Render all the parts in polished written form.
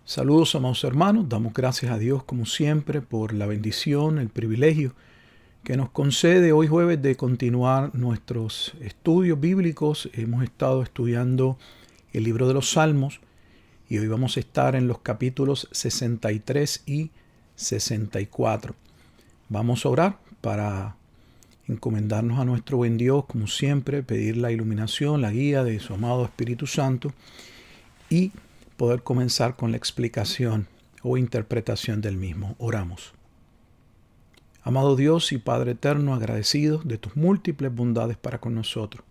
Saludos, amados hermanos. Damos gracias a Dios, como siempre, por la bendición, el privilegio que nos concede hoy jueves de continuar nuestros estudios bíblicos. Hemos estado estudiando el libro de los Salmos y hoy vamos a estar en los capítulos 63 y 64. Vamos a orar para encomendarnos a nuestro buen Dios, como siempre, pedir la iluminación, la guía de su amado Espíritu Santo y poder comenzar con la explicación o interpretación del mismo. Oramos. Amado Dios y Padre eterno, agradecidos de tus múltiples bondades para con nosotros.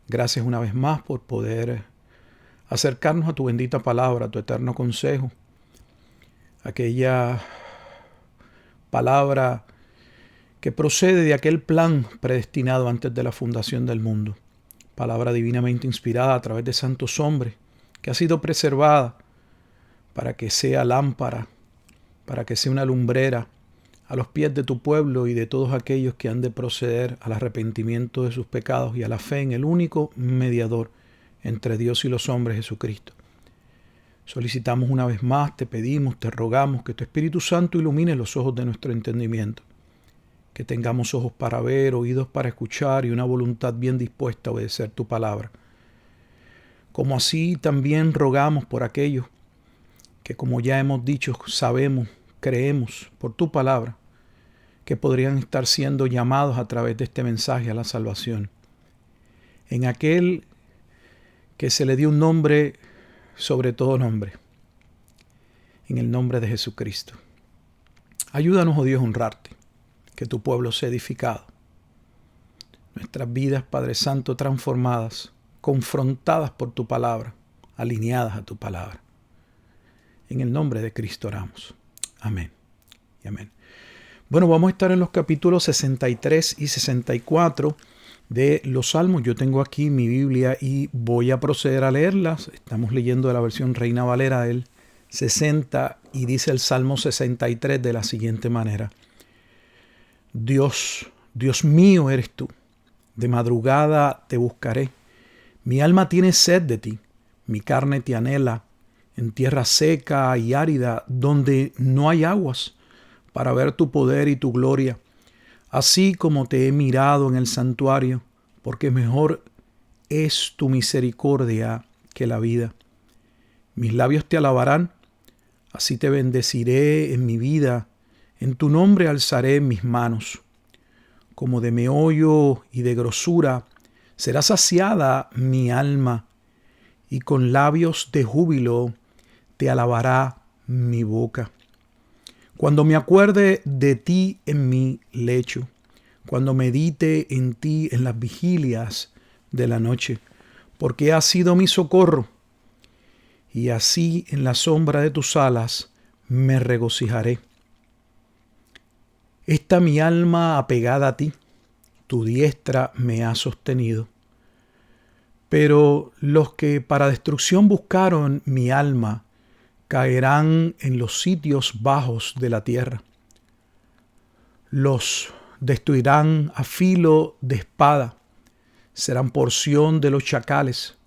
Gracias una vez más por poder acercarnos a tu bendita palabra, a tu eterno consejo, aquella palabra que procede de aquel plan predestinado antes de la fundación del mundo. Palabra divinamente inspirada a través de santos hombres, que ha sido preservada para que sea lámpara, para que sea una lumbrera a los pies de tu pueblo y de todos aquellos que han de proceder al arrepentimiento de sus pecados y a la fe en el único mediador entre Dios y los hombres, Jesucristo. Solicitamos una vez más, te pedimos, te rogamos que tu Espíritu Santo ilumine los ojos de nuestro entendimiento, que tengamos ojos para ver, oídos para escuchar y una voluntad bien dispuesta a obedecer tu palabra. Como así también rogamos por aquellos que, como ya hemos dicho, sabemos, creemos por tu palabra, que podrían estar siendo llamados a través de este mensaje a la salvación. En aquel que se le dio un nombre sobre todo nombre, en el nombre de Jesucristo. Ayúdanos, oh Dios, a honrarte, que tu pueblo sea edificado. Nuestras vidas, Padre Santo, transformadas, confrontadas por tu palabra, alineadas a tu palabra. En el nombre de Cristo oramos. Amén y amén. Bueno, vamos a estar en los capítulos 63 y 64 de los Salmos. Yo tengo aquí mi Biblia y voy a proceder a leerlas. Estamos leyendo de la versión Reina Valera del 60 y dice el Salmo 63 de la siguiente manera. Dios mío eres tú. De madrugada te buscaré. Mi alma tiene sed de ti, mi carne te anhela, en tierra seca y árida, donde no hay aguas, para ver tu poder y tu gloria, así como te he mirado en el santuario, porque mejor es tu misericordia que la vida. Mis labios te alabarán, así te bendeciré en mi vida, en tu nombre alzaré mis manos. Como de meollo y de grosura, será saciada mi alma, y con labios de júbilo te alabará mi boca. Cuando me acuerde de ti en mi lecho, cuando medite en ti en las vigilias de la noche, porque has sido mi socorro, y así en la sombra de tus alas me regocijaré. Está mi alma apegada a ti, tu diestra me ha sostenido. Pero los que para destrucción buscaron mi alma caerán en los sitios bajos de la tierra. Los destruirán a filo de espada, serán porción de los chacales.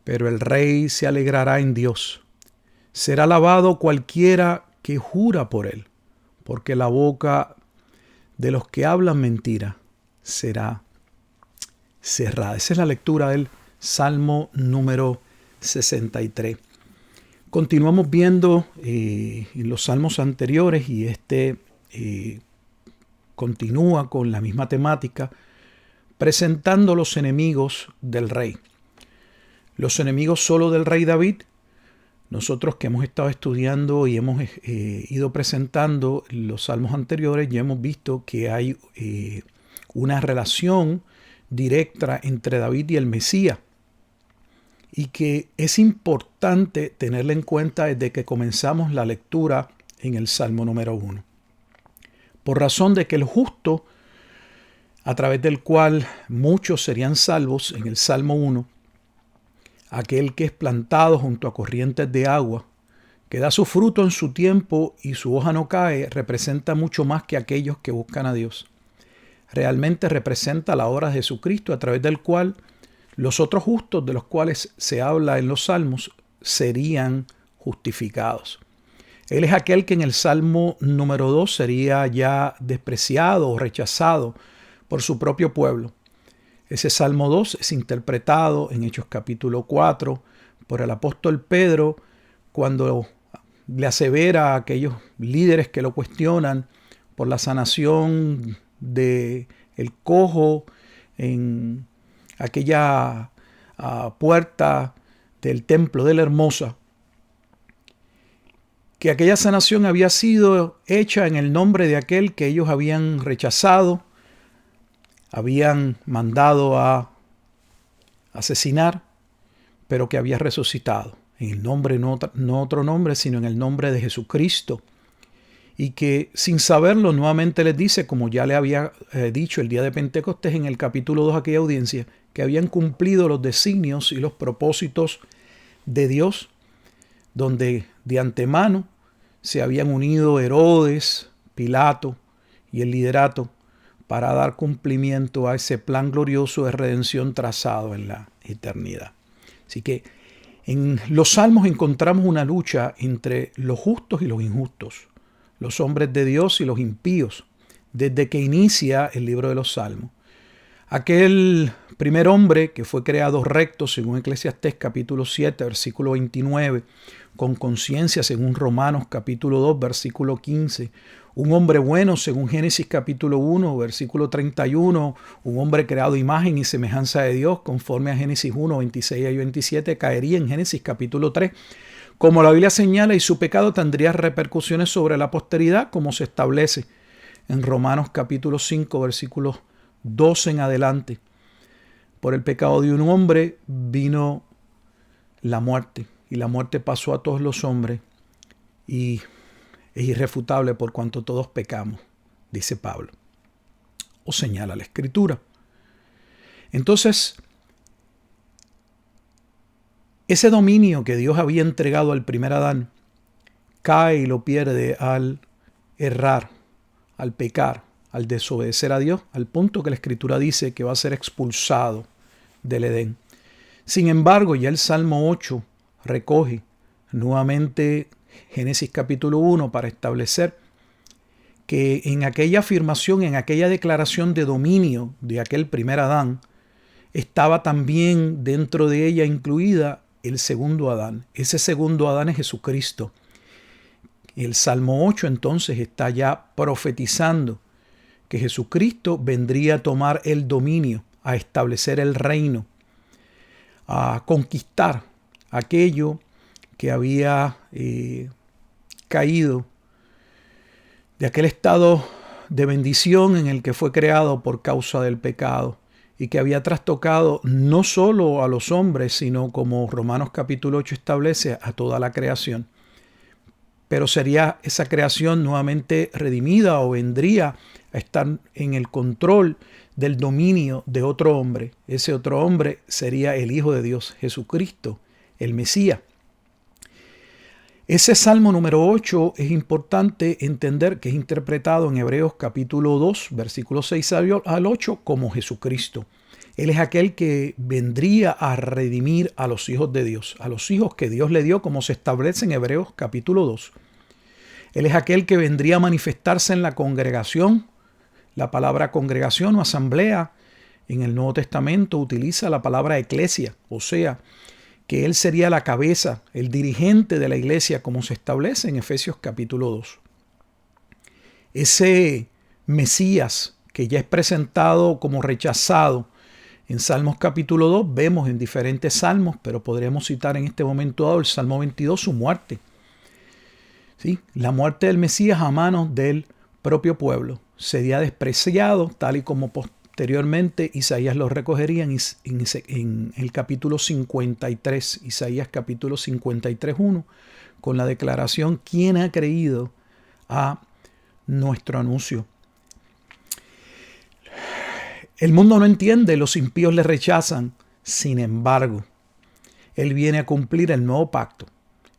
Pero el rey se alegrará en Dios. Será alabado cualquiera que jura por él, porque la boca de los que hablan mentira será cerrada. Esa es la lectura del Salmo número 63. Continuamos viendo en los salmos anteriores y este continúa con la misma temática, presentando los enemigos del rey. Los enemigos solo del rey David. Nosotros que hemos estado estudiando y hemos ido presentando los salmos anteriores, ya hemos visto que hay una relación directa entre David y el Mesías, y que es importante tenerla en cuenta desde que comenzamos la lectura en el Salmo número 1. Por razón de que el justo, a través del cual muchos serían salvos, en el Salmo 1, aquel que es plantado junto a corrientes de agua, que da su fruto en su tiempo y su hoja no cae, representa mucho más que aquellos que buscan a Dios. Realmente representa la obra de Jesucristo, a través del cual los otros justos de los cuales se habla en los salmos serían justificados. Él es aquel que en el Salmo número 2 sería ya despreciado o rechazado por su propio pueblo. Ese Salmo 2 es interpretado en Hechos capítulo 4 por el apóstol Pedro cuando le asevera a aquellos líderes que lo cuestionan por la sanación del cojo en aquella puerta del templo de la Hermosa, que aquella sanación había sido hecha en el nombre de aquel que ellos habían rechazado, habían mandado a asesinar, pero que había resucitado en el nombre, no otro nombre, sino en el nombre de Jesucristo. Y que sin saberlo nuevamente les dice, como ya le había dicho el día de Pentecostés en el capítulo 2 a aquella audiencia, que habían cumplido los designios y los propósitos de Dios, donde de antemano se habían unido Herodes, Pilato y el liderato para dar cumplimiento a ese plan glorioso de redención trazado en la eternidad. Así que en los Salmos encontramos una lucha entre los justos y los injustos, los hombres de Dios y los impíos, desde que inicia el libro de los Salmos. Aquel primer hombre que fue creado recto, según Eclesiastés capítulo 7, versículo 29, con conciencia, según Romanos capítulo 2, versículo 15, un hombre bueno, según Génesis capítulo 1, versículo 31, un hombre creado a imagen y semejanza de Dios, conforme a Génesis 1, 26 y 27, caería en Génesis capítulo 3. Como la Biblia señala, y su pecado tendría repercusiones sobre la posteridad, como se establece en Romanos capítulo 5, versículos 12 en adelante. Por el pecado de un hombre vino la muerte, y la muerte pasó a todos los hombres, y es irrefutable por cuanto todos pecamos, dice Pablo, o señala la Escritura. Entonces, ese dominio que Dios había entregado al primer Adán cae y lo pierde al errar, al pecar, al desobedecer a Dios, al punto que la Escritura dice que va a ser expulsado del Edén. Sin embargo, ya el Salmo 8 recoge nuevamente Génesis capítulo 1 para establecer que en aquella afirmación, en aquella declaración de dominio de aquel primer Adán, estaba también dentro de ella incluida el segundo Adán. Ese segundo Adán es Jesucristo. El Salmo 8 entonces está ya profetizando que Jesucristo vendría a tomar el dominio, a establecer el reino, a conquistar aquello que había caído de aquel estado de bendición en el que fue creado por causa del pecado y que había trastocado no solo a los hombres, sino como Romanos capítulo 8 establece, a toda la creación. Pero sería esa creación nuevamente redimida o vendría a estar en el control del dominio de otro hombre. Ese otro hombre sería el Hijo de Dios, Jesucristo, el Mesías. Ese Salmo número 8 es importante entender que es interpretado en Hebreos capítulo 2, versículos 6 al 8 como Jesucristo. Él es aquel que vendría a redimir a los hijos de Dios, a los hijos que Dios le dio, como se establece en Hebreos capítulo 2. Él es aquel que vendría a manifestarse en la congregación. La palabra congregación o asamblea en el Nuevo Testamento utiliza la palabra eclesia, o sea, que Él sería la cabeza, el dirigente de la iglesia, como se establece en Efesios capítulo 2. Ese Mesías que ya es presentado como rechazado en Salmos capítulo 2, vemos en diferentes salmos, pero podríamos citar en este momento dado el Salmo 22, su muerte. ¿Sí? La muerte del Mesías a manos del propio pueblo. Sería despreciado, tal y como posteriormente Isaías lo recogería en el capítulo 53, Isaías capítulo 53, 1, con la declaración: ¿quién ha creído a nuestro anuncio? El mundo no entiende, los impíos le rechazan. Sin embargo, Él viene a cumplir el nuevo pacto.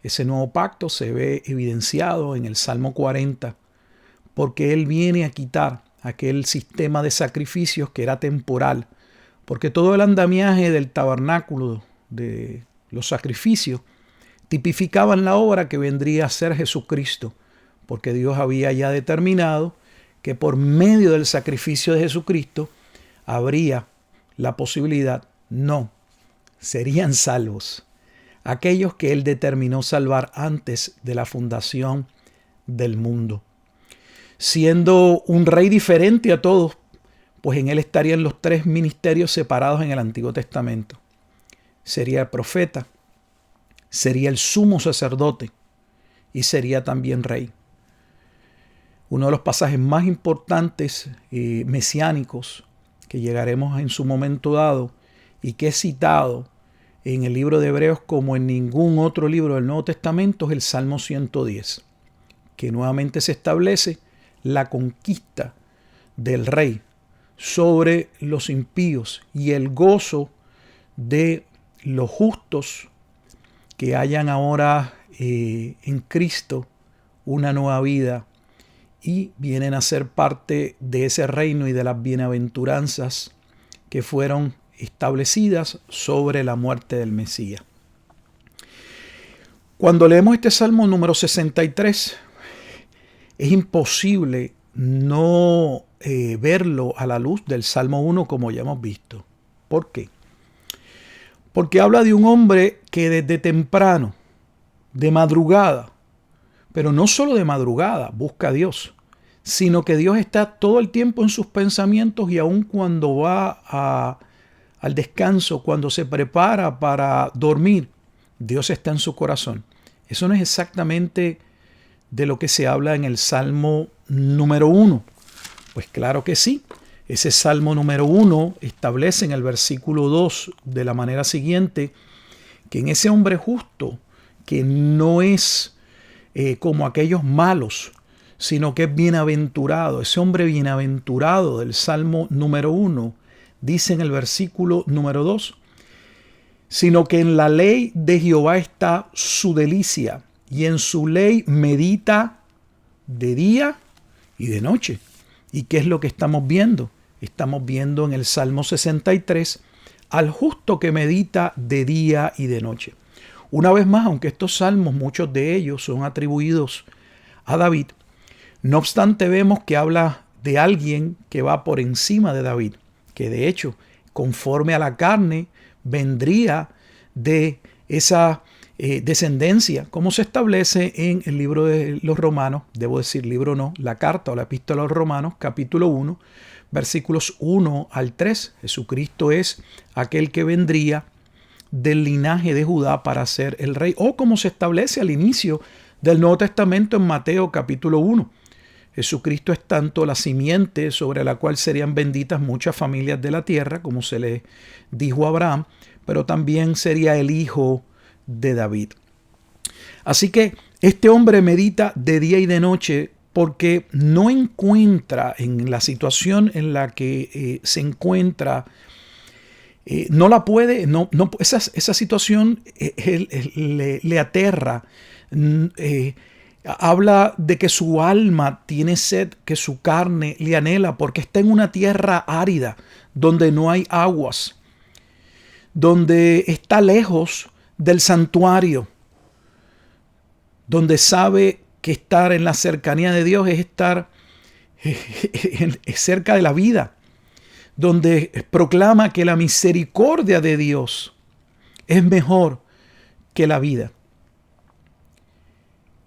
Ese nuevo pacto se ve evidenciado en el Salmo 40, porque Él viene a quitar aquel sistema de sacrificios que era temporal, porque todo el andamiaje del tabernáculo, de los sacrificios, tipificaban la obra que vendría a ser Jesucristo, porque Dios había ya determinado que por medio del sacrificio de Jesucristo habría la posibilidad, no, serían salvos aquellos que Él determinó salvar antes de la fundación del mundo. Siendo un rey diferente a todos, pues en Él estarían los tres ministerios separados en el Antiguo Testamento. Sería el profeta, sería el sumo sacerdote y sería también rey. Uno de los pasajes más importantes mesiánicos que llegaremos en su momento dado y que es citado en el libro de Hebreos como en ningún otro libro del Nuevo Testamento es el Salmo 110, que nuevamente se establece la conquista del rey sobre los impíos y el gozo de los justos que hayan ahora en Cristo una nueva vida y vienen a ser parte de ese reino y de las bienaventuranzas que fueron establecidas sobre la muerte del Mesías. Cuando leemos este Salmo número 63, es imposible no verlo a la luz del Salmo 1 como ya hemos visto. ¿Por qué? Porque habla de un hombre que desde temprano, de madrugada, pero no solo de madrugada, busca a Dios, sino que Dios está todo el tiempo en sus pensamientos y aun cuando va al descanso, cuando se prepara para dormir, Dios está en su corazón. Eso no es exactamente de lo que se habla en el Salmo número 1. Pues claro que sí. Ese Salmo número 1 establece en el versículo 2 de la manera siguiente que en ese hombre justo, que no es como aquellos malos, sino que es bienaventurado, ese hombre bienaventurado del Salmo número 1, dice en el versículo número 2, sino que en la ley de Jehová está su delicia, y en su ley medita de día y de noche. ¿Y qué es lo que estamos viendo? Estamos viendo en el Salmo 63 al justo que medita de día y de noche. Una vez más, aunque estos salmos, muchos de ellos son atribuidos a David, no obstante vemos que habla de alguien que va por encima de David, que de hecho, conforme a la carne, vendría de esa descendencia, como se establece en el libro de los Romanos, debo decir libro no, la carta o la epístola a los Romanos, capítulo 1, versículos 1 al 3. Jesucristo es aquel que vendría del linaje de Judá para ser el rey, o como se establece al inicio del Nuevo Testamento en Mateo capítulo 1. Jesucristo es tanto la simiente sobre la cual serían benditas muchas familias de la tierra, como se le dijo a Abraham, pero también sería el hijo de David. Así que este hombre medita de día y de noche porque no encuentra en la situación en la que se encuentra, no la puede, esa situación le aterra. Habla de que su alma tiene sed, que su carne le anhela, porque está en una tierra árida, donde no hay aguas, donde está lejos del santuario, donde sabe que estar en la cercanía de Dios es estar cerca de la vida, donde proclama que la misericordia de Dios es mejor que la vida.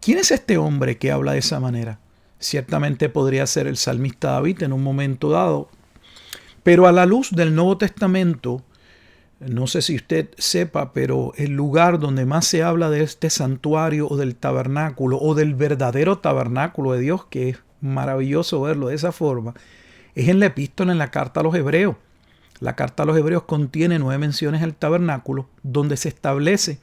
¿Quién es este hombre que habla de esa manera? Ciertamente podría ser el salmista David en un momento dado, pero a la luz del Nuevo Testamento, no sé si usted sepa, pero el lugar donde más se habla de este santuario o del tabernáculo o del verdadero tabernáculo de Dios, que es maravilloso verlo de esa forma, es en la epístola, en la carta a los Hebreos. La carta a los Hebreos contiene 9 menciones al tabernáculo, donde se establece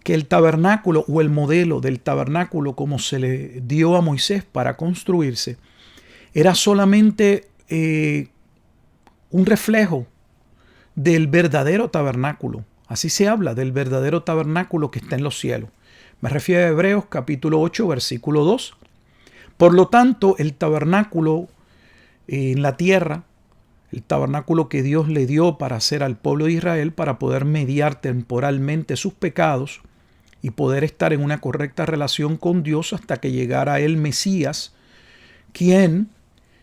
que el tabernáculo o el modelo del tabernáculo como se le dio a Moisés para construirse era solamente un reflejo del verdadero tabernáculo. Así se habla del verdadero tabernáculo que está en los cielos. Me refiero a Hebreos capítulo 8, versículo 2. Por lo tanto, el tabernáculo en la tierra, el tabernáculo que Dios le dio para hacer al pueblo de Israel, para poder mediar temporalmente sus pecados, y poder estar en una correcta relación con Dios hasta que llegara el Mesías, quien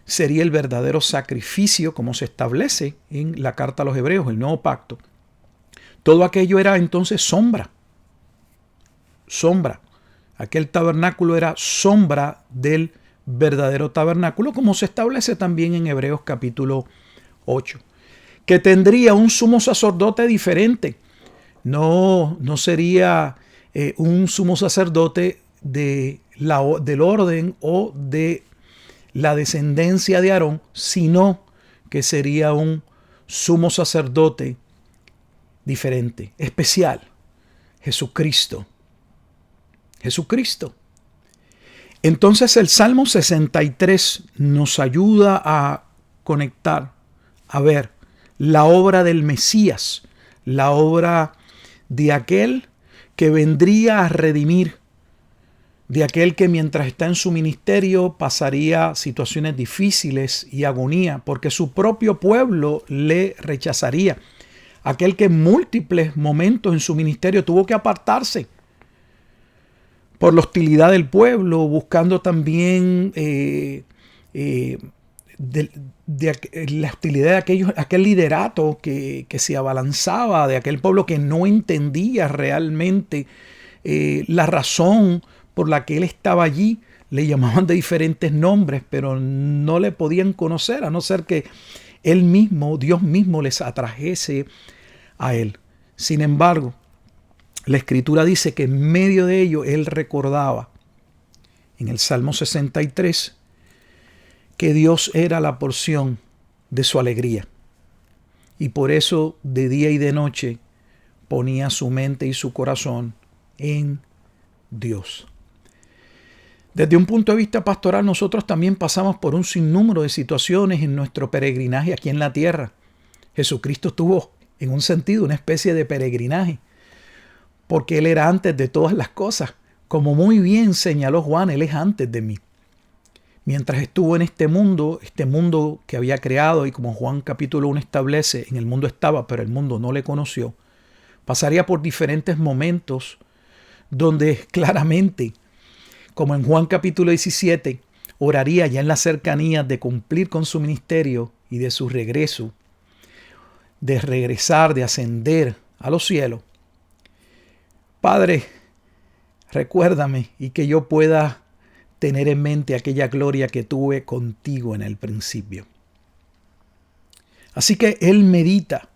sería el verdadero sacrificio, como se establece en la carta a los Hebreos, el nuevo pacto. Todo aquello era entonces sombra. Aquel tabernáculo era sombra del verdadero tabernáculo, como se establece también en Hebreos capítulo 8, que tendría un sumo sacerdote diferente. No sería un sumo sacerdote del orden o de la descendencia de Aarón, sino que sería un sumo sacerdote diferente, especial, Jesucristo. Entonces el Salmo 63 nos ayuda a conectar, a ver la obra del Mesías, la obra de aquel que vendría a redimir, de aquel que mientras está en su ministerio pasaría situaciones difíciles y agonía, porque su propio pueblo le rechazaría. Aquel que en múltiples momentos en su ministerio tuvo que apartarse por la hostilidad del pueblo, buscando también la hostilidad de aquel liderato que se abalanzaba, de aquel pueblo que no entendía realmente la razón por la que él estaba allí. Le llamaban de diferentes nombres, pero no le podían conocer, a no ser que él mismo, Dios mismo, les atrajese a él. Sin embargo, la Escritura dice que en medio de ello él recordaba en el Salmo 63 que Dios era la porción de su alegría. Y por eso de día y de noche ponía su mente y su corazón en Dios. Desde un punto de vista pastoral, nosotros también pasamos por un sinnúmero de situaciones en nuestro peregrinaje aquí en la tierra. Jesucristo tuvo, en un sentido, una especie de peregrinaje, porque Él era antes de todas las cosas. Como muy bien señaló Juan, Él es antes de mí. Mientras estuvo en este mundo que había creado, y como Juan capítulo 1 establece, en el mundo estaba, pero el mundo no le conoció, pasaría por diferentes momentos donde claramente, como en Juan capítulo 17, oraría ya en las cercanías de cumplir con su ministerio y de su regreso, de regresar, de ascender a los cielos. Padre, recuérdame y que yo pueda tener en mente aquella gloria que tuve contigo en el principio. Así que él medita,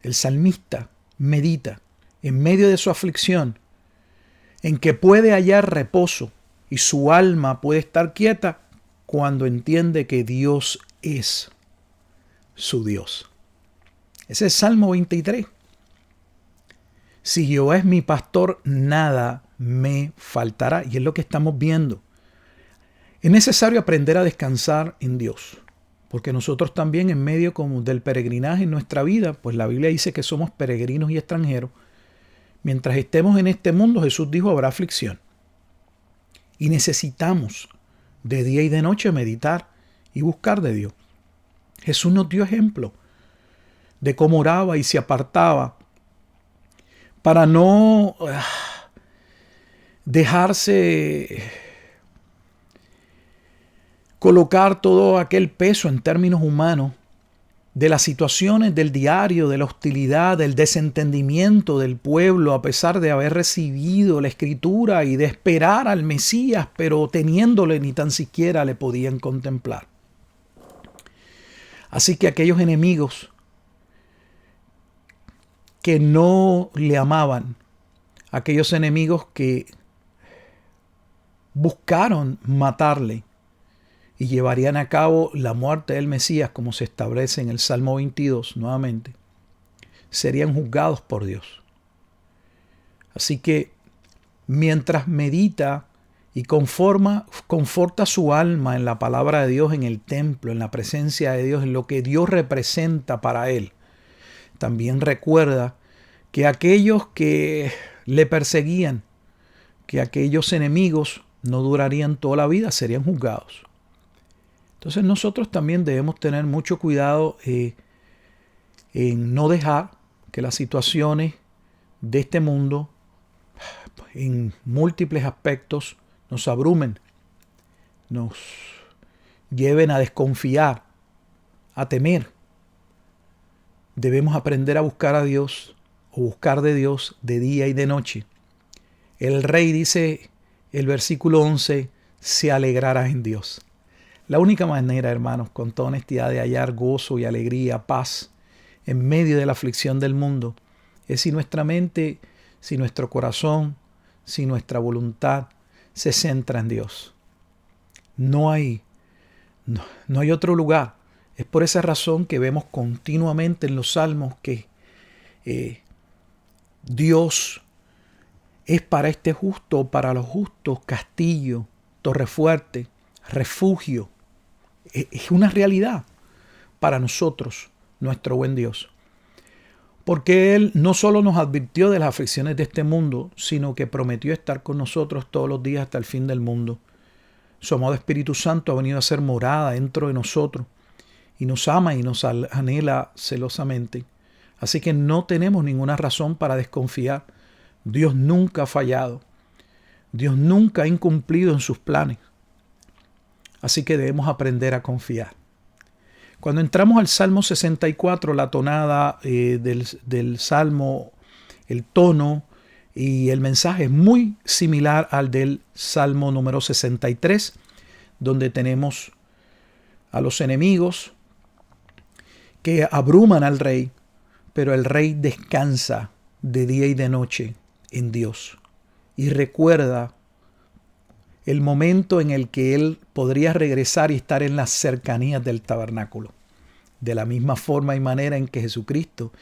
el salmista medita en medio de su aflicción, en que puede hallar reposo y su alma puede estar quieta cuando entiende que Dios es su Dios. Ese es Salmo 23. Si Jehová es mi pastor, nada me faltará. Y es lo que estamos viendo. Es necesario aprender a descansar en Dios, porque nosotros también en medio como del peregrinaje en nuestra vida, pues la Biblia dice que somos peregrinos y extranjeros. Mientras estemos en este mundo, Jesús dijo, habrá aflicción. Y necesitamos de día y de noche meditar y buscar de Dios. Jesús nos dio ejemplo de cómo oraba y se apartaba para no dejarse colocar todo aquel peso en términos humanos de las situaciones del diario, de la hostilidad, del desentendimiento del pueblo, a pesar de haber recibido la Escritura y de esperar al Mesías, pero teniéndole ni tan siquiera le podían contemplar. Así que aquellos enemigos que no le amaban, aquellos enemigos que buscaron matarle y llevarían a cabo la muerte del Mesías, como se establece en el Salmo 22 nuevamente, serían juzgados por Dios. Así que mientras medita y conforta su alma en la palabra de Dios, en el templo, en la presencia de Dios, en lo que Dios representa para él, también recuerda que aquellos que le perseguían, que aquellos enemigos no durarían toda la vida, serían juzgados. Entonces nosotros también debemos tener mucho cuidado en no dejar que las situaciones de este mundo en múltiples aspectos nos abrumen, nos lleven a desconfiar, a temer. Debemos aprender a buscar a Dios o buscar de Dios de día y de noche. El rey, dice el versículo 11, se alegrará en Dios. La única manera, hermanos, con toda honestidad, de hallar gozo y alegría, paz, en medio de la aflicción del mundo, es si nuestra mente, si nuestro corazón, si nuestra voluntad se centra en Dios. No hay otro lugar. Es por esa razón que vemos continuamente en los salmos que Dios es para este justo, para los justos, castillo, torre fuerte, refugio. Es una realidad para nosotros, nuestro buen Dios. Porque Él no solo nos advirtió de las aflicciones de este mundo, sino que prometió estar con nosotros todos los días hasta el fin del mundo. Su amado Espíritu Santo ha venido a ser morada dentro de nosotros y nos ama y nos anhela celosamente. Así que no tenemos ninguna razón para desconfiar. Dios nunca ha fallado. Dios nunca ha incumplido en sus planes. Así que debemos aprender a confiar. Cuando entramos al Salmo 64, la tonada del Salmo, el tono y el mensaje es muy similar al del Salmo número 63, donde tenemos a los enemigos que abruman al rey, pero el rey descansa de día y de noche en Dios y recuerda el momento en el que él podría regresar y estar en las cercanías del tabernáculo. De la misma forma y manera en que Jesucristo,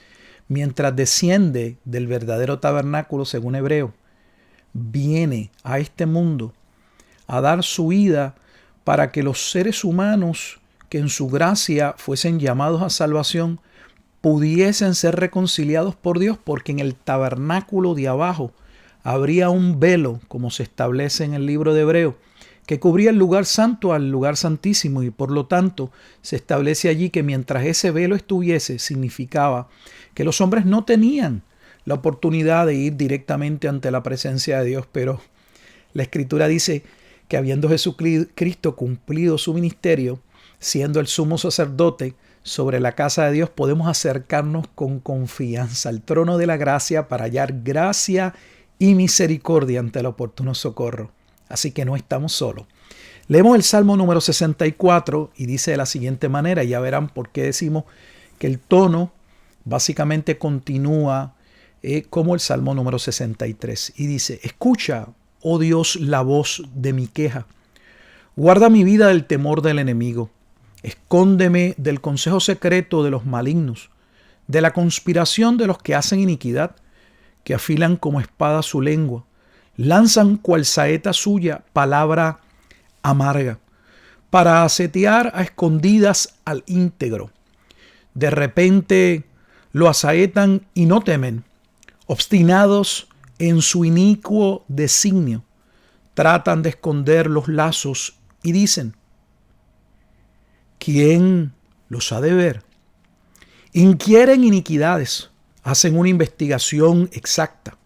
mientras desciende del verdadero tabernáculo, según Hebreo, viene a este mundo a dar su vida para que los seres humanos que en su gracia fuesen llamados a salvación pudiesen ser reconciliados por Dios, porque en el tabernáculo de abajo habría un velo, como se establece en el libro de Hebreo, que cubría el lugar santo al lugar santísimo, y por lo tanto se establece allí que mientras ese velo estuviese, significaba que los hombres no tenían la oportunidad de ir directamente ante la presencia de Dios, pero la Escritura dice que habiendo Jesucristo cumplido su ministerio, siendo el sumo sacerdote sobre la casa de Dios, podemos acercarnos con confianza al trono de la gracia para hallar gracia y misericordia ante el oportuno socorro. Así que no estamos solos. Leemos el Salmo número 64 y dice de la siguiente manera, y ya verán por qué decimos que el tono básicamente continúa como el Salmo número 63. Y dice: escucha, oh Dios, la voz de mi queja. Guarda mi vida del temor del enemigo. Escóndeme del consejo secreto de los malignos, de la conspiración de los que hacen iniquidad, que afilan como espada su lengua, lanzan cual saeta suya palabra amarga, para asetear a escondidas al íntegro. De repente lo asaetan y no temen, obstinados en su inicuo designio, tratan de esconder los lazos y dicen: ¿quién los ha de ver? Inquieren iniquidades, hacen una investigación exacta.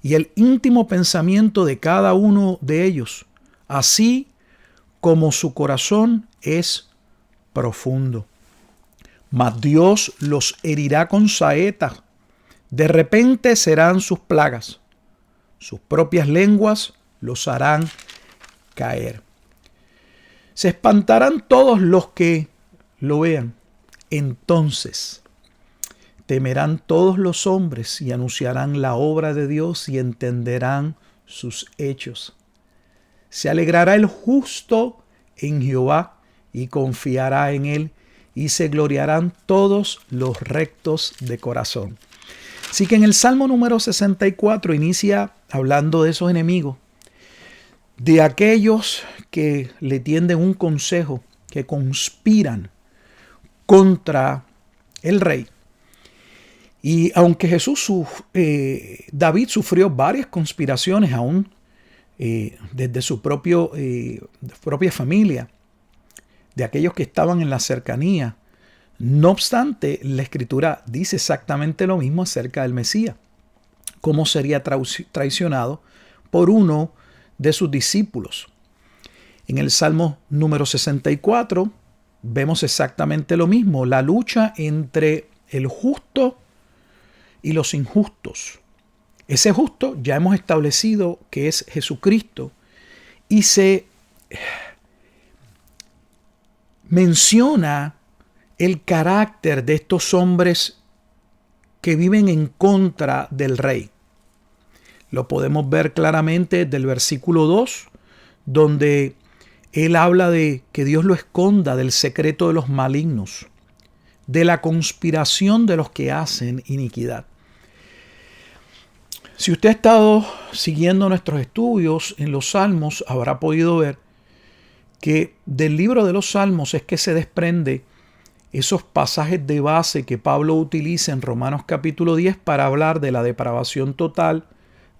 Y el íntimo pensamiento de cada uno de ellos, así como su corazón, es profundo. Mas Dios los herirá con saetas. De repente serán sus plagas. Sus propias lenguas los harán caer. Se espantarán todos los que lo vean. Entonces temerán todos los hombres y anunciarán la obra de Dios y entenderán sus hechos. Se alegrará el justo en Jehová y confiará en él, y se gloriarán todos los rectos de corazón. Así que en el Salmo número 64 inicia hablando de esos enemigos, de aquellos que le tienden un consejo, que conspiran contra el rey. Y aunque David sufrió varias conspiraciones aún desde su propia familia, de aquellos que estaban en la cercanía, no obstante, la Escritura dice exactamente lo mismo acerca del Mesías. cómo sería traicionado por uno de sus discípulos. En el Salmo número 64 vemos exactamente lo mismo, la lucha entre el justo y los injustos. Ese justo ya hemos establecido que es Jesucristo y se menciona el carácter de estos hombres que viven en contra del rey. Lo podemos ver claramente del versículo 2, donde él habla de que Dios lo esconda del secreto de los malignos, de la conspiración de los que hacen iniquidad. Si usted ha estado siguiendo nuestros estudios en los Salmos, habrá podido ver que del libro de los Salmos es que se desprende esos pasajes de base que Pablo utiliza en Romanos capítulo 10 para hablar de la depravación total,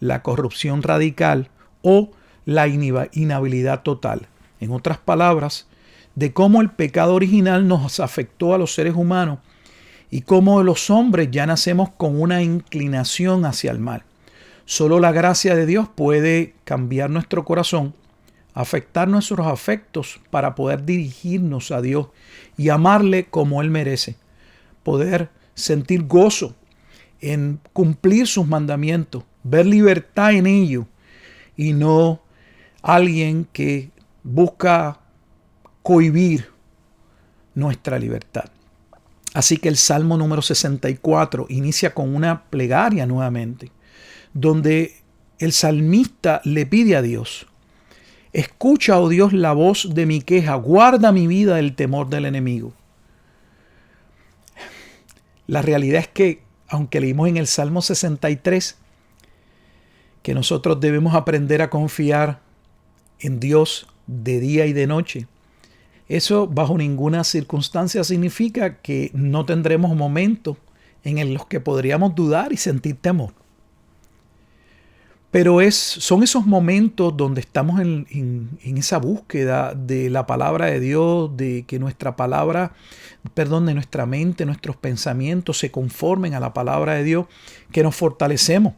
la corrupción radical o la inhabilidad total. En otras palabras, de cómo el pecado original nos afectó a los seres humanos y cómo los hombres ya nacemos con una inclinación hacia el mal. Solo la gracia de Dios puede cambiar nuestro corazón, afectar nuestros afectos para poder dirigirnos a Dios y amarle como Él merece. Poder sentir gozo en cumplir sus mandamientos, ver libertad en ello y no alguien que busca cohibir nuestra libertad. Así que el Salmo número 64 inicia con una plegaria nuevamente, donde el salmista le pide a Dios: escucha, oh Dios, la voz de mi queja, guarda mi vida del temor del enemigo. La realidad es que, aunque leímos en el Salmo 63, que nosotros debemos aprender a confiar en Dios de día y de noche, eso bajo ninguna circunstancia significa que no tendremos momentos en los que podríamos dudar y sentir temor. Pero son esos momentos donde estamos en esa búsqueda de la palabra de Dios, de que de nuestra mente, nuestros pensamientos se conformen a la palabra de Dios, que nos fortalecemos.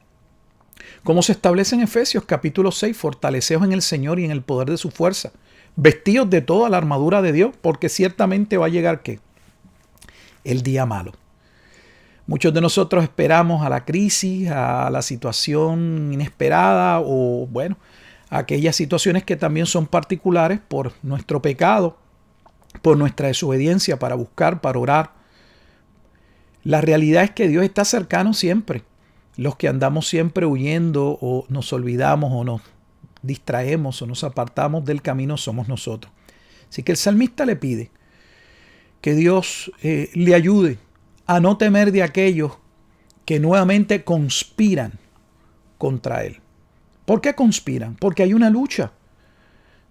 Como se establece en Efesios capítulo 6, fortaleceos en el Señor y en el poder de su fuerza, vestidos de toda la armadura de Dios, porque ciertamente va a llegar ¿qué? El día malo. Muchos de nosotros esperamos a la crisis, a la situación inesperada o, a aquellas situaciones que también son particulares por nuestro pecado, por nuestra desobediencia para buscar, para orar. La realidad es que Dios está cercano siempre. Los que andamos siempre huyendo o nos olvidamos o nos distraemos o nos apartamos del camino somos nosotros. Así que el salmista le pide que Dios le ayude a no temer de aquellos que nuevamente conspiran contra él. ¿Por qué conspiran? Porque hay una lucha.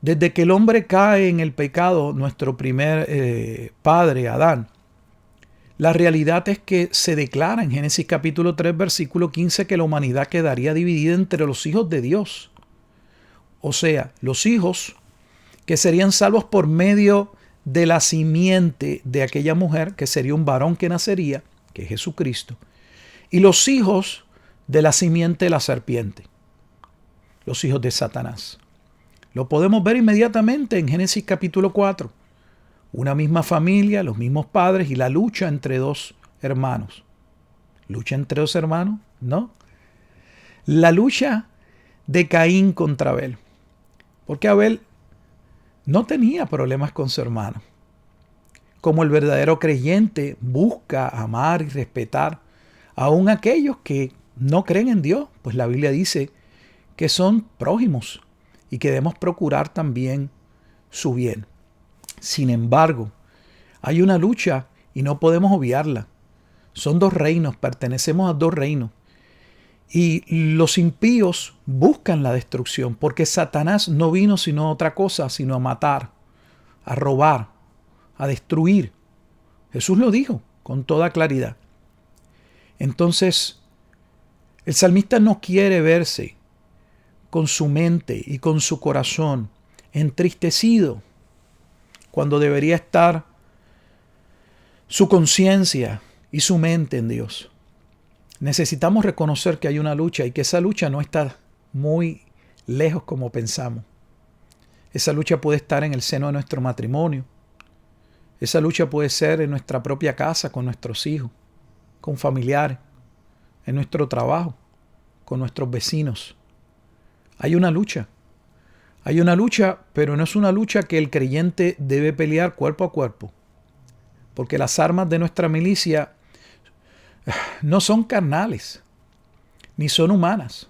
Desde que el hombre cae en el pecado, nuestro primer padre, Adán, la realidad es que se declara en Génesis capítulo 3, versículo 15, que la humanidad quedaría dividida entre los hijos de Dios. O sea, los hijos que serían salvos por medio de la simiente de aquella mujer, que sería un varón que nacería, que es Jesucristo, y los hijos de la simiente de la serpiente, los hijos de Satanás. Lo podemos ver inmediatamente en Génesis capítulo 4. Una misma familia, los mismos padres y la lucha entre dos hermanos. ¿Lucha entre dos hermanos? No. La lucha de Caín contra Abel. Porque Abel no tenía problemas con su hermano. Como el verdadero creyente busca amar y respetar aún aquellos que no creen en Dios, pues la Biblia dice que son prójimos y que debemos procurar también su bien. Sin embargo, hay una lucha y no podemos obviarla. Son dos reinos, pertenecemos a dos reinos. Y los impíos buscan la destrucción, porque Satanás no vino sino a otra cosa, sino a matar, a robar, a destruir. Jesús lo dijo con toda claridad. Entonces, el salmista no quiere verse con su mente y con su corazón entristecido, cuando debería estar su conciencia y su mente en Dios. necesitamos reconocer que hay una lucha y que esa lucha no está muy lejos como pensamos. Esa lucha puede estar en el seno de nuestro matrimonio. Esa lucha puede ser en nuestra propia casa, con nuestros hijos, con familiares, en nuestro trabajo, con nuestros vecinos. Hay una lucha. Hay una lucha, pero no es una lucha que el creyente debe pelear cuerpo a cuerpo. Porque las armas de nuestra milicia no son carnales, ni son humanas.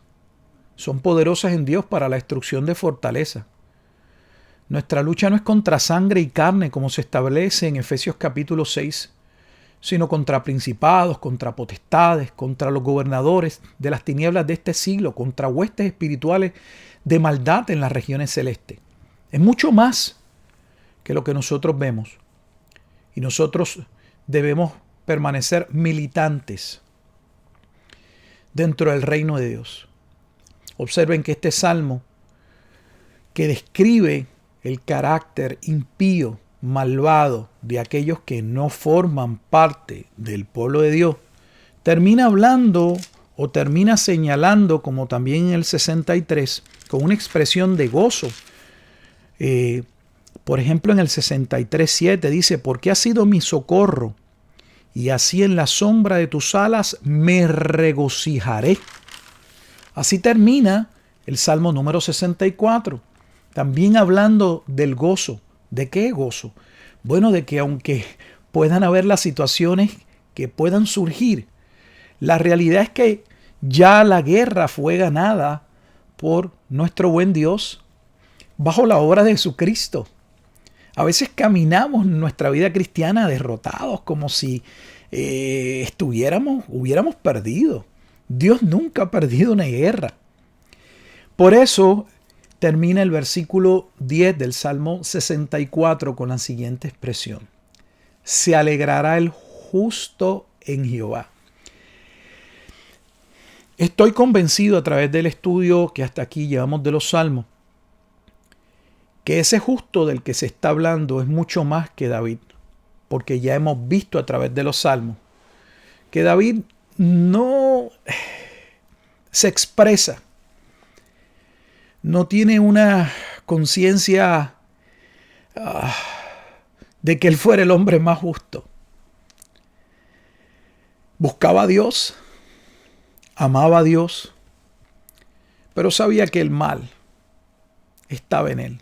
Son poderosas en Dios para la destrucción de fortaleza. Nuestra lucha no es contra sangre y carne, como se establece en Efesios capítulo 6, sino contra principados, contra potestades, contra los gobernadores de las tinieblas de este siglo, contra huestes espirituales de maldad en las regiones celestes. Es mucho más que lo que nosotros vemos. Y nosotros debemos permanecer militantes dentro del reino de Dios. Observen que este salmo, que describe el carácter impío, malvado de aquellos que no forman parte del pueblo de Dios, termina hablando o termina señalando, como también en el 63, con una expresión de gozo. Por ejemplo, en el 63:7 dice: porque has sido mi socorro, y así en la sombra de tus alas me regocijaré. Así termina el Salmo número 64, también hablando del gozo. ¿De qué gozo? Bueno, de que aunque puedan haber las situaciones que puedan surgir, la realidad es que ya la guerra fue ganada por nuestro buen Dios bajo la obra de Jesucristo. A veces caminamos en nuestra vida cristiana derrotados, como si hubiéramos perdido. Dios nunca ha perdido una guerra. Por eso termina el versículo 10 del Salmo 64 con la siguiente expresión: se alegrará el justo en Jehová. Estoy convencido a través del estudio que hasta aquí llevamos de los Salmos, que ese justo del que se está hablando es mucho más que David, porque ya hemos visto a través de los Salmos que David no se expresa, no tiene una conciencia de que él fuera el hombre más justo. Buscaba a Dios, amaba a Dios, pero sabía que el mal estaba en él.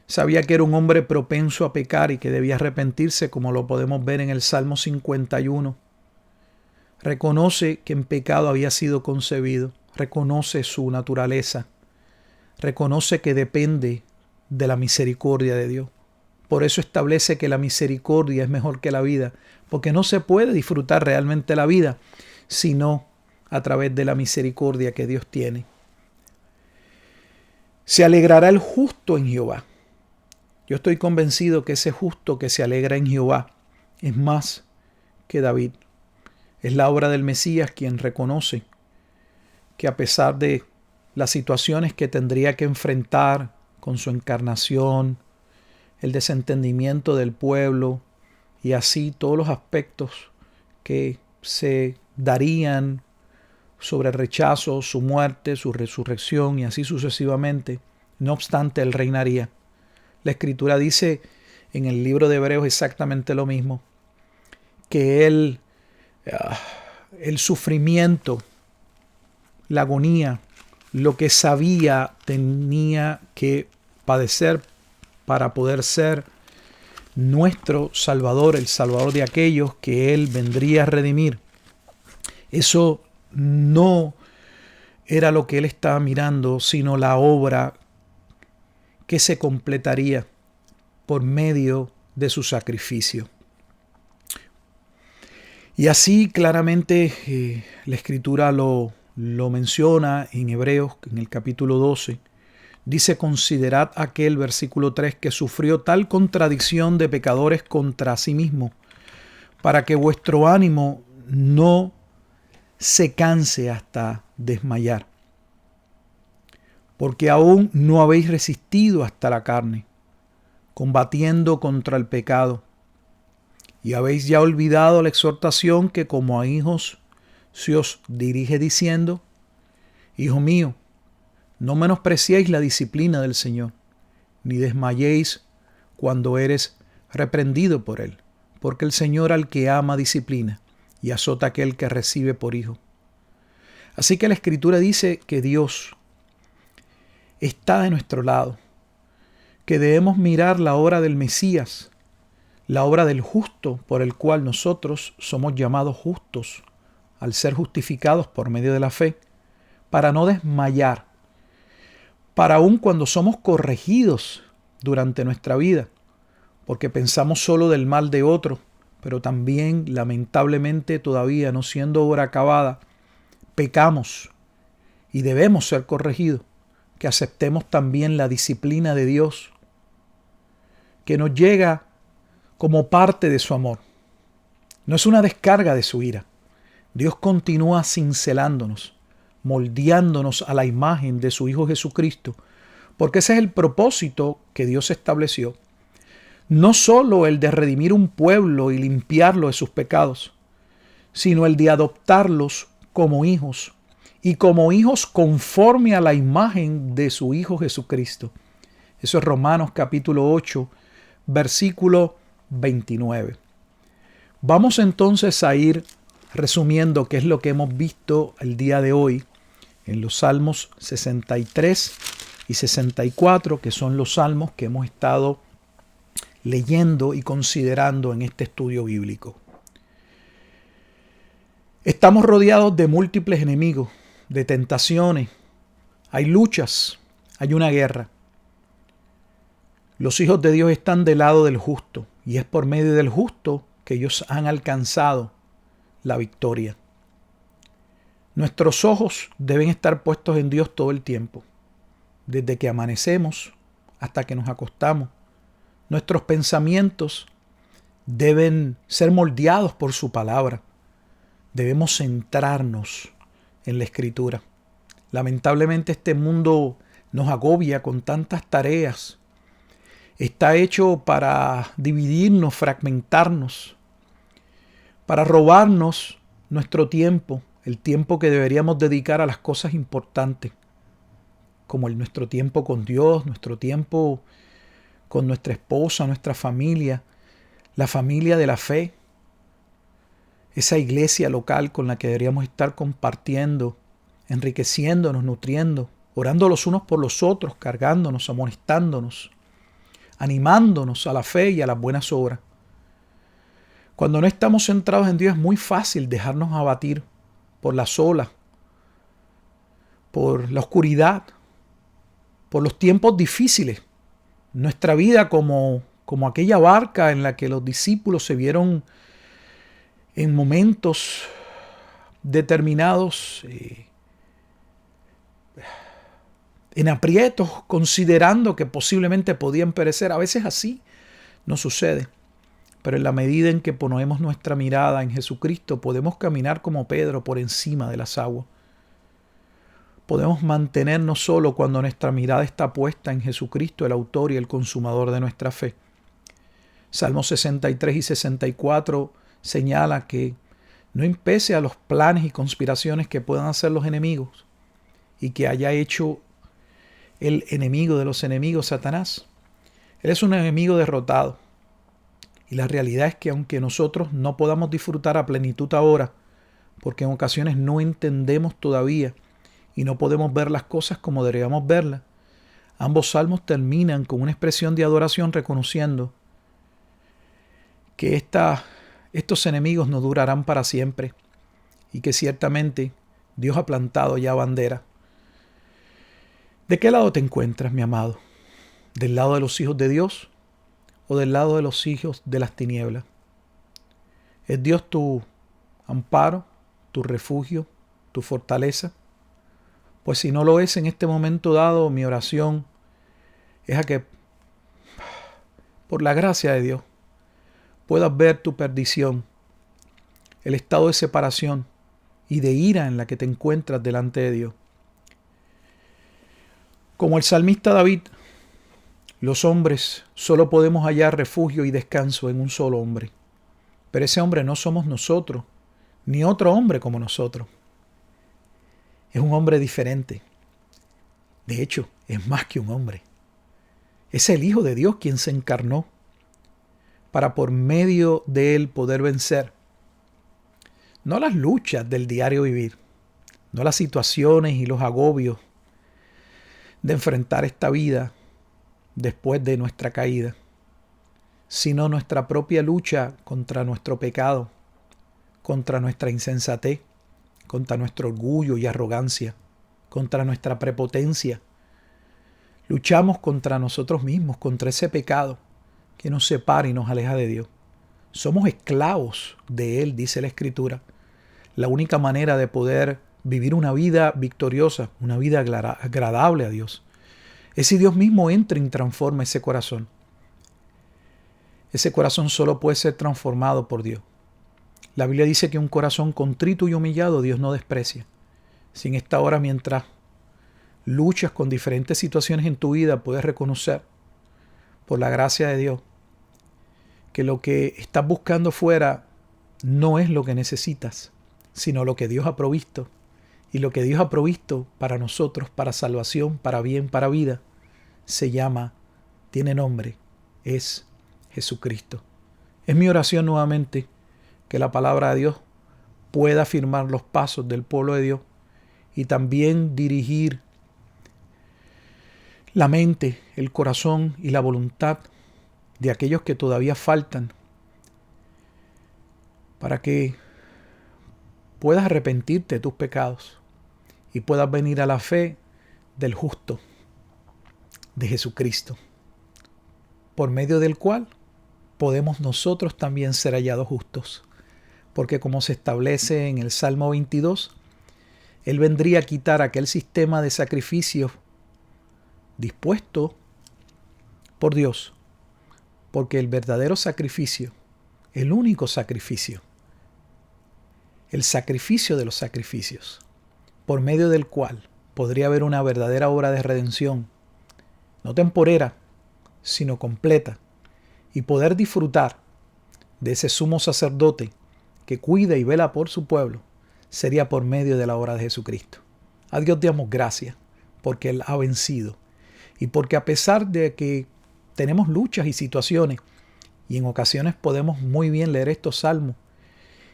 Sabía que era un hombre propenso a pecar y que debía arrepentirse, como lo podemos ver en el Salmo 51. Reconoce que en pecado había sido concebido, reconoce su naturaleza, reconoce que depende de la misericordia de Dios. Por eso establece que la misericordia es mejor que la vida, porque no se puede disfrutar realmente la vida sino a través de la misericordia que Dios tiene. Se alegrará el justo en Jehová. Yo estoy convencido que ese justo que se alegra en Jehová es más que David. Es la obra del Mesías quien reconoce que a pesar de las situaciones que tendría que enfrentar con su encarnación, el desentendimiento del pueblo y así todos los aspectos que se darían sobre el rechazo, su muerte, su resurrección y así sucesivamente, no obstante él reinaría. La Escritura dice en el libro de Hebreos exactamente lo mismo, que el sufrimiento, la agonía, lo que sabía tenía que padecer para poder ser nuestro Salvador, el Salvador de aquellos que Él vendría a redimir. Eso no era lo que Él estaba mirando, sino la obra que se completaría por medio de su sacrificio. Y así claramente la Escritura lo menciona en Hebreos, en el capítulo 12. Dice: considerad aquel, versículo 3, que sufrió tal contradicción de pecadores contra sí mismo, para que vuestro ánimo no se canse hasta desmayar. Porque aún no habéis resistido hasta la carne, combatiendo contra el pecado, y habéis ya olvidado la exhortación que como a hijos se os dirige diciendo: Hijo mío, no menospreciéis la disciplina del Señor, ni desmayéis cuando eres reprendido por Él, porque el Señor al que ama disciplina y azota a aquel que recibe por hijo. Así que la Escritura dice que Dios está de nuestro lado, que debemos mirar la obra del Mesías, la obra del justo por el cual nosotros somos llamados justos al ser justificados por medio de la fe, para no desmayar, para aun cuando somos corregidos durante nuestra vida, porque pensamos solo del mal de otro, pero también lamentablemente todavía no siendo obra acabada, pecamos y debemos ser corregidos, que aceptemos también la disciplina de Dios, que nos llega como parte de su amor. No es una descarga de su ira. Dios continúa cincelándonos, moldeándonos a la imagen de su Hijo Jesucristo, porque ese es el propósito que Dios estableció. No solo el de redimir un pueblo y limpiarlo de sus pecados, sino el de adoptarlos como hijos, y como hijos conforme a la imagen de su Hijo Jesucristo. Eso es Romanos capítulo 8, versículo 29. Vamos entonces a ir resumiendo qué es lo que hemos visto el día de hoy en los Salmos 63 y 64, que son los salmos que hemos estado leyendo y considerando en este estudio bíblico. Estamos rodeados de múltiples enemigos, de tentaciones, hay luchas, hay una guerra. Los hijos de Dios están del lado del justo, y es por medio del justo que ellos han alcanzado la victoria. Nuestros ojos deben estar puestos en Dios todo el tiempo, desde que amanecemos hasta que nos acostamos. Nuestros pensamientos deben ser moldeados por su palabra. Debemos centrarnos en la Escritura. Lamentablemente este mundo nos agobia con tantas tareas. Está hecho para dividirnos, fragmentarnos, para robarnos nuestro tiempo, el tiempo que deberíamos dedicar a las cosas importantes, como nuestro tiempo con Dios, nuestro tiempo con nuestra esposa, nuestra familia, la familia de la fe, esa iglesia local con la que deberíamos estar compartiendo, enriqueciéndonos, nutriendo, orando los unos por los otros, cargándonos, amonestándonos, animándonos a la fe y a las buenas obras. Cuando no estamos centrados en Dios es muy fácil dejarnos abatir por las olas, por la oscuridad, por los tiempos difíciles. Nuestra vida como aquella barca en la que los discípulos se vieron en momentos determinados en aprietos, considerando que posiblemente podían perecer. A veces así nos sucede. Pero en la medida en que ponemos nuestra mirada en Jesucristo, podemos caminar como Pedro por encima de las aguas. Podemos mantenernos solo cuando nuestra mirada está puesta en Jesucristo, el autor y el consumador de nuestra fe. Salmos 63 y 64 señala que no impese a los planes y conspiraciones que puedan hacer los enemigos y que haya hecho el enemigo de los enemigos, Satanás. Él es un enemigo derrotado. Y la realidad es que aunque nosotros no podamos disfrutar a plenitud ahora, porque en ocasiones no entendemos todavía y no podemos ver las cosas como deberíamos verlas, ambos salmos terminan con una expresión de adoración reconociendo que estos enemigos no durarán para siempre y que ciertamente Dios ha plantado ya bandera. ¿De qué lado te encuentras, mi amado? ¿Del lado de los hijos de Dios o del lado de los hijos de las tinieblas? ¿Es Dios tu amparo, tu refugio, tu fortaleza? Pues si no lo es en este momento dado, mi oración es a que, por la gracia de Dios, puedas ver tu perdición, el estado de separación y de ira en la que te encuentras delante de Dios. Como el salmista David, los hombres solo podemos hallar refugio y descanso en un solo hombre. Pero ese hombre no somos nosotros, ni otro hombre como nosotros. Es un hombre diferente. De hecho, es más que un hombre. Es el Hijo de Dios quien se encarnó para por medio de él poder vencer no las luchas del diario vivir, no las situaciones y los agobios de enfrentar esta vida después de nuestra caída, sino nuestra propia lucha contra nuestro pecado, contra nuestra insensatez, contra nuestro orgullo y arrogancia, contra nuestra prepotencia. Luchamos contra nosotros mismos, contra ese pecado que nos separa y nos aleja de Dios. Somos esclavos de Él, dice la Escritura. La única manera de poder vivir una vida victoriosa, una vida agradable a Dios, es si Dios mismo entra y transforma ese corazón. Ese corazón solo puede ser transformado por Dios. La Biblia dice que un corazón contrito y humillado Dios no desprecia. Si en esta hora, mientras luchas con diferentes situaciones en tu vida, puedes reconocer, por la gracia de Dios, que lo que estás buscando fuera no es lo que necesitas, sino lo que Dios ha provisto. Y lo que Dios ha provisto para nosotros, para salvación, para bien, para vida, tiene nombre, es Jesucristo. Es mi oración nuevamente que la palabra de Dios pueda afirmar los pasos del pueblo de Dios y también dirigir la mente, el corazón y la voluntad de aquellos que todavía faltan, para que puedas arrepentirte de tus pecados y puedas venir a la fe del justo, de Jesucristo, por medio del cual podemos nosotros también ser hallados justos. Porque como se establece en el Salmo 22, Él vendría a quitar aquel sistema de sacrificios dispuesto por Dios, porque el verdadero sacrificio, el único sacrificio, el sacrificio de los sacrificios, por medio del cual podría haber una verdadera obra de redención, no temporera, sino completa, y poder disfrutar de ese sumo sacerdote que cuida y vela por su pueblo, sería por medio de la obra de Jesucristo. A Dios damos gracias porque Él ha vencido y porque a pesar de que tenemos luchas y situaciones y en ocasiones podemos muy bien leer estos salmos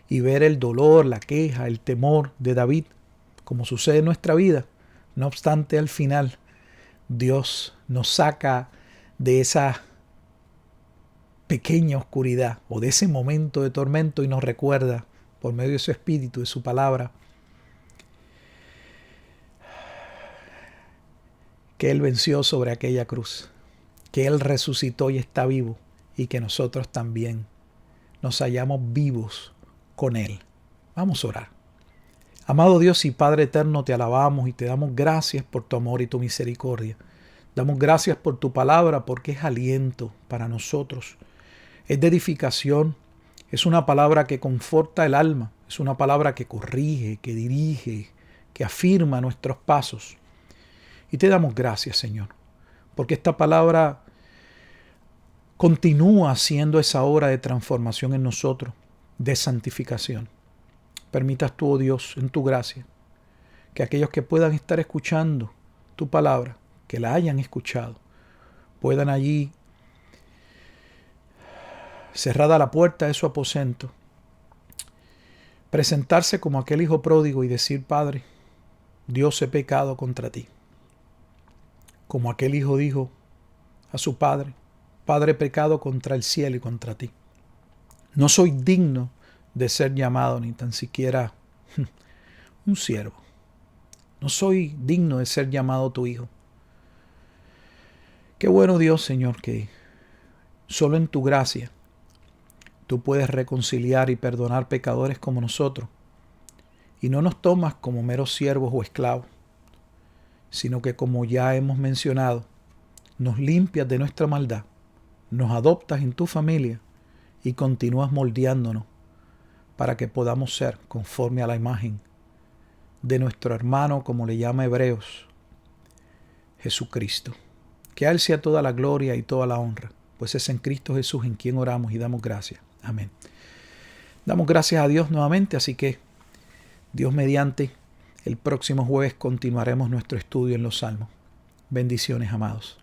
y ver el dolor, la queja, el temor de David, como sucede en nuestra vida, no obstante al final Dios nos saca de esa pequeña oscuridad o de ese momento de tormento y nos recuerda por medio de su Espíritu, de su palabra, que Él venció sobre aquella cruz, que Él resucitó y está vivo y que nosotros también nos hallamos vivos con Él. Vamos a orar. Amado Dios y Padre eterno, te alabamos y te damos gracias por tu amor y tu misericordia. Damos gracias por tu palabra porque es aliento para nosotros. Es de edificación, es una palabra que conforta el alma, es una palabra que corrige, que dirige, que afirma nuestros pasos. Y te damos gracias, Señor, porque esta palabra continúa haciendo esa obra de transformación en nosotros, de santificación. Permitas tú, oh Dios, en tu gracia, que aquellos que puedan estar escuchando tu palabra, que la hayan escuchado, puedan allí, cerrada la puerta de su aposento, presentarse como aquel hijo pródigo y decir: Padre, Dios, he pecado contra ti. Como aquel hijo dijo a su padre: Padre, he pecado contra el cielo y contra ti. No soy digno de ser llamado ni tan siquiera un siervo. No soy digno de ser llamado tu hijo. Qué bueno, Dios, Señor, que solo en tu gracia tú puedes reconciliar y perdonar pecadores como nosotros. Y no nos tomas como meros siervos o esclavos, sino que, como ya hemos mencionado, nos limpias de nuestra maldad, nos adoptas en tu familia y continúas moldeándonos para que podamos ser conforme a la imagen de nuestro hermano, como le llama Hebreos, Jesucristo. Que a Él sea toda la gloria y toda la honra, pues es en Cristo Jesús en quien oramos y damos gracias. Amén. Damos gracias a Dios nuevamente, así que Dios mediante, el próximo jueves continuaremos nuestro estudio en los Salmos. Bendiciones, amados.